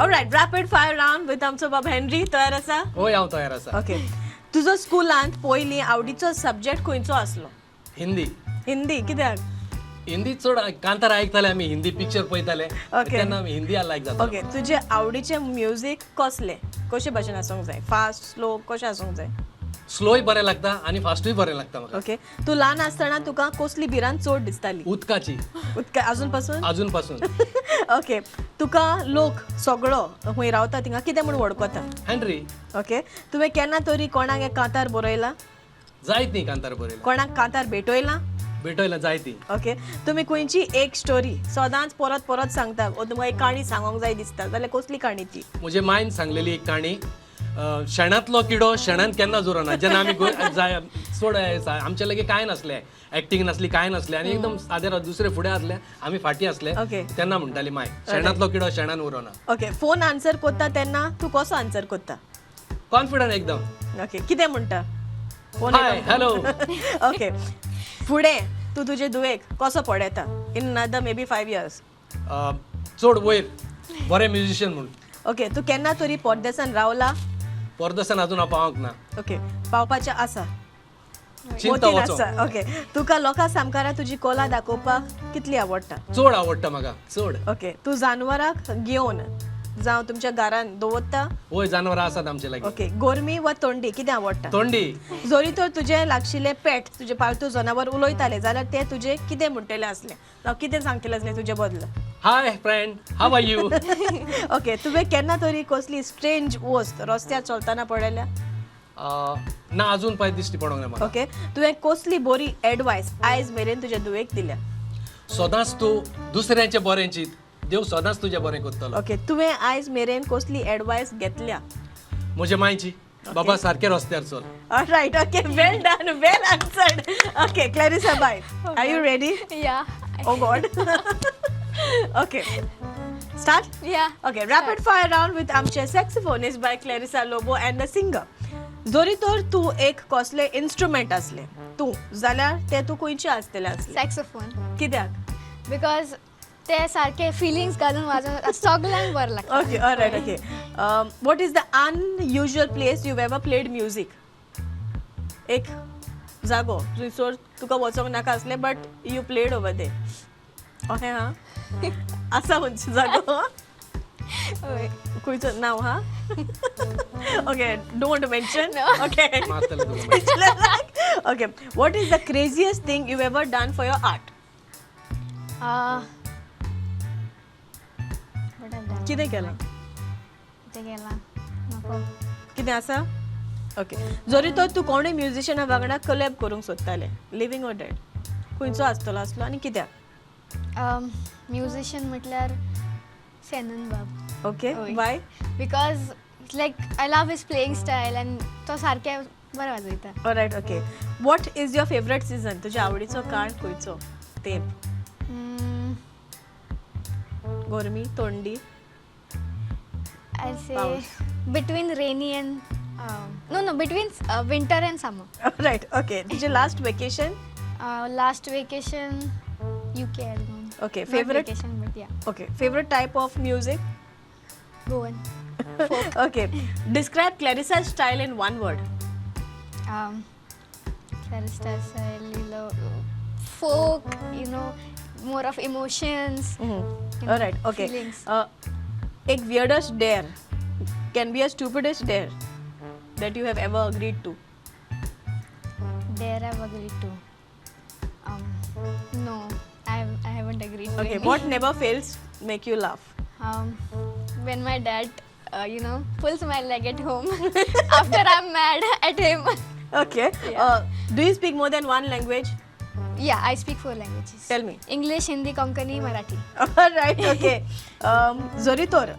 Alright, rapid fire round with आमचो बाब Henry. तयार आसा? होय हांव तयार आसा. ओके. तुजो स्कुलांत पयलीं आवडीचो सब्जेक्ट खंयचो आसलो? हिंदी. हिंदी. कित्याक? हिंदी चड कांतार आयकताले आमी, हिंदी पिक्चर पळयताले. Okay. तेन्ना आमी हिंदी लायक जाता. ओके. तुजे आवडीचे म्युझिक कसले? कशे भाशेन आसूंक जाय? फास्ट, स्लो, कशें आसूंक जाय? स्लोय बरें लागता आनी फास्टूय बरें लागता म्हाका. ओके. तू ल्हान आसतना तुका कसली भिरांत चड दिसताली? उदकाची उदका अजून पासून? अजून पासून. ओके. तुका लोक सगळो खंय रावता थिंगा कितें म्हूण वळखता? हेनरी. ओके. तुवें केन्ना तरी कोणाक एक कांतार बरयला? जायत न्ही कांतार बरयला. कोणाक कांतार भेटयला? भेटयला जायती. ओके. तुमी खंयची एक स्टोरी सदांच परत परत सांगता वो तुमकां एक काणी सांगोंक जाय दिसता जाल्यार कसली काणी ती? म्हजे मायन सांगलेली एक काणी. शेणांतलो किडो शेणांत केन्ना जुरना. जेन्ना आमी चड आमचे लगे कांय नासलें, एक्टींग नासली, कांय नासलें आनी एकदम सादे दुसरे फुडें आसले, आमी फाटीं आसले. Okay. तेन्ना म्हणटाली माय, शेणांतलो किडो शेणान उरोना. ओके. फोन आन्सर करता तेन्ना तूं कसो आन्सर करता? कॉन्फिडंट एकदम. ओके. कितें म्हणटा? Phone hi hello. ओके. फुडें तूं तुजे दुयेक कसो पळयता in another may be 5 years? चड वयर बरें म्युझिशियन म्हणून. ओके. तूं केन्ना तरी परदेसान रावला? परदेसान अजून हांव पावोंक ना. ओके. पावपाचें आसा? चिंता मोतीन वचोंक. आसा. ओके. तुका लोकां सामकारा तुजी कला दाखोवपाक कितली आवडटा? चड आवडटा म्हाका चड. ओके. तूं जानवरांक घेवन जावं तुमच्या घरान दवरता? वय जानवरां आसात आमचे लागीं. ओके. गोरमी वा थंडी कितें आवडटा? तोंडी. जरी तर तुजे लागशिल्ले पेट तुजे पालतू जनावर उलयताले जाल्यार ते तुजे कितें म्हणटले आसले? जावं कितें सांगतले आसले तुजे बदल? Hi friend how are you. Okay. तुवें केन्ना तरी कसली स्ट्रेंज वस्त रस्त्यार चलतना पळयल्या? ना अजून पांय दिश्टी पडोंक ना म्हाका. ओके. तुवें कसली बरी एडवायस आयज मेरेन तुजे दुयेक दिल्या? सदांच तूं दुसऱ्यांचें बरें चिंत, देव सदांच तुजें बरें करतलो. ओके. तुवें आयज मेरेन कसली एडवायस घेतल्या? म्हजे मायची, बाबा सारके रस्त्यार चल. Alright. Okay. Well done. Well answered. Okay. Clarissa bye, are you ready? Yeah. Oh God. Okay. Start? Yeah. Okay. Rapid fire round with आमचे saxophonist by Clarissa Lobo and the singer. जरी तर तूं एक कसले इन्स्ट्रुमेंट असले तूं जाल्यार ते तूं खंयचे आसतले असले? Saxophone. कित्याक? Because ते सारखे फिलिंग्स घालून वाजोवप सगळ्यांक बरें लागता. Okay. All right. Okay. What is the unusual place you've ever played music? एक जागो थंयसर तुका वचोंक नाका असले but you played over there. Okay. हा आसा खंयचो जागो? होय. खंयचो नांव हा? ओके. Don't mention. ओके. मारतले तुका. Okay. What is the craziest thing you've ever done for your art? What I've done. कितें केलां? ते गेला. नको. कितें आसा? ओके. जरी तर तूं कोणूय म्युझिशियना वांगडा कोलॅब करूंक सोदताले, लिव्हिंग ऑर डेड, खंयचो आसतलो आसलो आनी कित्याक? म्युझिशियन म्हटल्यार सेनन बाब. ओके. होय. Why? Because like I love his playing style and तो सारके बरें वाजयता. Alright. Okay. What is your favourite season? तुज्या आवडीचो काळ खंयचो? तेंप? गरमी, थंडी? I say Paus. Between rainy and no between winter and summer. Alright. Okay. तुजें last vacation? Last vacation UK I don't know. Okay. Not Favorite? vacation but yeah. Okay. Favorite type of music? Goan. Okay. Describe Clarissa's style in one word. Clarissa style, folk, more of emotions. All right. Okay. Feelings. एक weirdest dare can be a stupidest dare that you have ever agreed to. Dare I've agreed to. No, I haven't agreed to Okay. any. What never fails make you laugh? When my dad, pulls my leg at home after I'm mad at him. Okay. Yeah. Do you speak more than one language? Yeah, I speak 4 languages. Tell me. English, Hindi, Konkani, Marathi. All right. Okay. जरी तर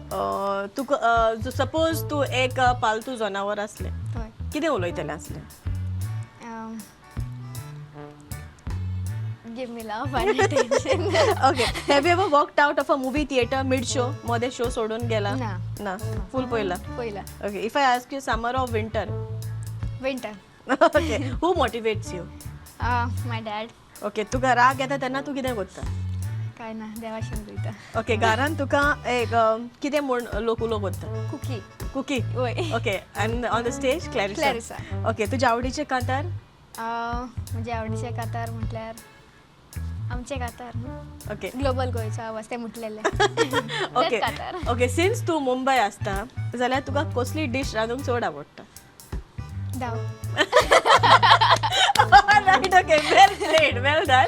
तुका suppose तूं एक पालतू जनावर असले होय. कितें उलयतलें असलें? Give me love and attention. Okay. Have you ever walked out of a movie theater mid show? मध्ये शो सोडून गेला? ना. ना. फुल पळयला? पहिला. Okay. If I ask you summer or winter? Winter. Okay. Who motivates you? My dad. Okay. तुका राग येता तेन्ना तूं कितें करता? काय ना देवाशीन उलयता ओके घरान तुका एक कितें म्हूण लोक उलोवप करता कुकी कुकी वय okay and on the stage Clarissa Clarissa. Okay तुझ्या आवडीचे कांतार म्हणजे आवडीचे कातार म्हटल्यार आमचे कातार न्हू ओके ग्लोबल गोंयचो आवाज ते म्हटलेले ओके कातार ओके सिन्स तूं मुंबय आसता जाल्यार तुका कसली डिश रांदूंक चड आवडटा दाव रायट ओके वेल डन